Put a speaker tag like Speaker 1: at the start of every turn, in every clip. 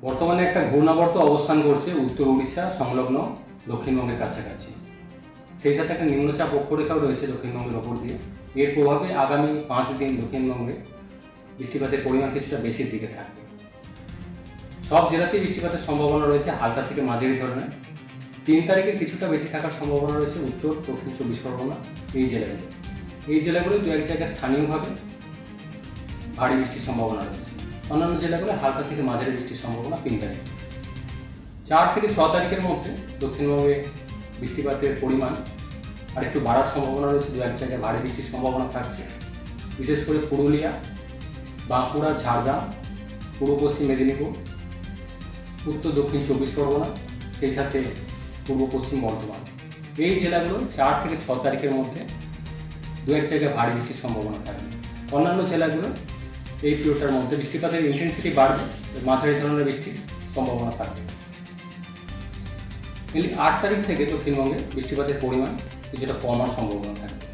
Speaker 1: বর্তমানে একটা ঘূর্ণাবর্ত অবস্থান করছে উত্তর উড়িষ্যা সংলগ্ন দক্ষিণবঙ্গের কাছাকাছি। সেই সাথে একটা নিম্নচাপ অক্ষরেখাও রয়েছে দক্ষিণবঙ্গের ওপর দিয়ে। এর প্রভাবে আগামী 5 দিন দক্ষিণবঙ্গে বৃষ্টিপাতের পরিমাণ কিছুটা বেশির দিকে থাকবে। সব জেলাতেই বৃষ্টিপাতের সম্ভাবনা রয়েছে হালকা থেকে মাঝারি ধরনের। 3 তারিখে কিছুটা বেশি থাকার সম্ভাবনা রয়েছে উত্তর দক্ষিণ 24 পরগনা এই জেলাগুলো দু এক জায়গায় স্থানীয়ভাবে ভারী বৃষ্টির সম্ভাবনা রয়েছে। অন্যান্য জেলাগুলো হালকা থেকে মাঝারি বৃষ্টির সম্ভাবনা 3 তারিখ। 4 থেকে 6 তারিখের মধ্যে দক্ষিণবঙ্গে বৃষ্টিপাতের পরিমাণ আর একটু বাড়ার সম্ভাবনা রয়েছে। দু এক জায়গায় ভারী বৃষ্টির সম্ভাবনা থাকছে, বিশেষ করে পুরুলিয়া, বাঁকুড়া, ঝাড়গ্রাম, পূর্ব পশ্চিম মেদিনীপুর, উত্তর দক্ষিণ 24 পরগনা, সেই সাথে পূর্ব পশ্চিম বর্ধমান। এই জেলাগুলো 4 থেকে 6 তারিখের মধ্যে দু এক জায়গায় ভারী বৃষ্টির সম্ভাবনা থাকবে। অন্যান্য জেলাগুলো এই পিরিয়ডটার মধ্যে বৃষ্টিপাতের ইন্টেন্সিটি বাড়বে, মাঝারি ধরনের বৃষ্টির সম্ভাবনা থাকবে। 8 তারিখ থেকে দক্ষিণবঙ্গে বৃষ্টিপাতের পরিমাণ কিছুটা কমার সম্ভাবনা থাকবে।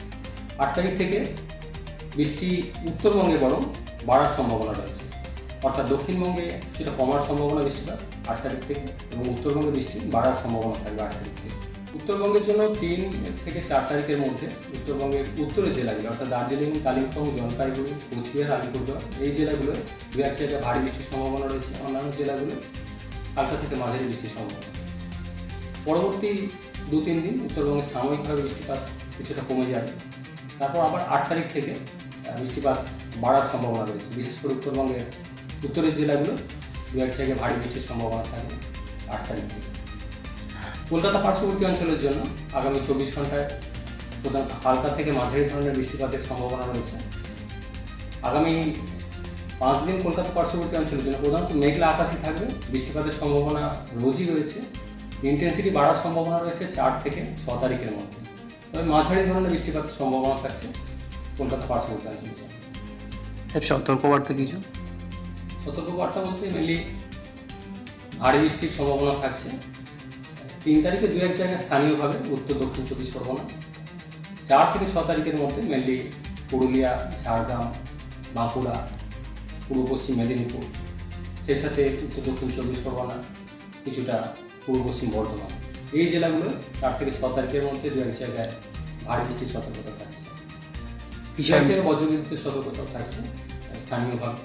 Speaker 1: 8 তারিখ থেকে বৃষ্টি উত্তরবঙ্গে বরং বাড়ার সম্ভাবনা রয়েছে, অর্থাৎ দক্ষিণবঙ্গে কিছুটা কমার সম্ভাবনা বৃষ্টিপাত 8 তারিখ থেকে, এবং উত্তরবঙ্গে বৃষ্টি বাড়ার সম্ভাবনা থাকবে 8 তারিখ থেকে। উত্তরবঙ্গের জন্য 3 থেকে 4 তারিখের মধ্যে উত্তরবঙ্গের উত্তরের জেলাগুলো অর্থাৎ দার্জিলিং, কালিম্পং, জলপাইগুড়ি, কোচবিহার, আলিপুরদুয়ার এই জেলাগুলো দু এক জায়গায় ভারী বৃষ্টির সম্ভাবনা রয়েছে। অন্যান্য জেলাগুলো হালকা থেকে মাঝারি বৃষ্টির সম্ভাবনা। পরবর্তী 2-3 দিন উত্তরবঙ্গে সাময়িকভাবে বৃষ্টিপাত কিছুটা কমে যাবে। তারপর আবার 8 তারিখ থেকে বৃষ্টিপাত বাড়ার সম্ভাবনা রয়েছে, বিশেষ করে উত্তরবঙ্গের উত্তরের জেলাগুলো দু এক জায়গায় ভারী বৃষ্টির সম্ভাবনা থাকবে 8 তারিখ থেকে। কলকাতা পার্শ্ববর্তী অঞ্চলের জন্য আগামী 24 ঘন্টায় প্রধানত হালকা থেকে মাঝারি ধরনের বৃষ্টিপাতের সম্ভাবনা রয়েছে। আগামী 5 দিন কলকাতা পার্শ্ববর্তী অঞ্চলের জন্য প্রধানত মেঘলা আকাশই থাকবে, বৃষ্টিপাতের সম্ভাবনা রোজই রয়েছে। ইন্টেন্সিটি বাড়ার সম্ভাবনা রয়েছে 4 থেকে 6 তারিখের মধ্যে, তবে মাঝারি ধরনের বৃষ্টিপাতের সম্ভাবনা থাকছে কলকাতা পার্শ্ববর্তী অঞ্চলের জন্য।
Speaker 2: সতর্কবার্তা কিছু?
Speaker 1: সতর্কবার্তা বলতে মেনলি ভারী বৃষ্টির সম্ভাবনা থাকছে 3 তারিখে দু এক জায়গায় স্থানীয়ভাবে উত্তর দক্ষিণ 24 পরগনা। 4 থেকে 6 তারিখের মধ্যে মেনলি পুরুলিয়া, ঝাড়গ্রাম, বাঁকুড়া, পূর্ব পশ্চিম মেদিনীপুর, সেই সাথে উত্তর দক্ষিণ 24 পরগনা, কিছুটা পূর্ব পশ্চিম বর্ধমান। এই জেলাগুলো 4 থেকে 6 তারিখের মধ্যে দু এক জায়গায় ভারী বৃষ্টির সতর্কতা থাকছে। বজ্রবিদ্যুতের সতর্কতা থাকছে স্থানীয়ভাবে।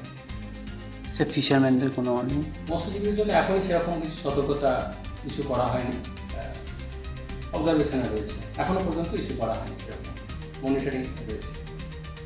Speaker 2: ফিশারম্যানদের কোনো
Speaker 1: মৎস্যজীবীদের জন্য এখনই সেরকম কিছু সতর্কতা ইস্যু করা হয়নি, অবজারভেশনে রয়েছে, এখনো পর্যন্ত ইস্যু করা হয়নি, সেরকম মনিটরিং রয়েছে।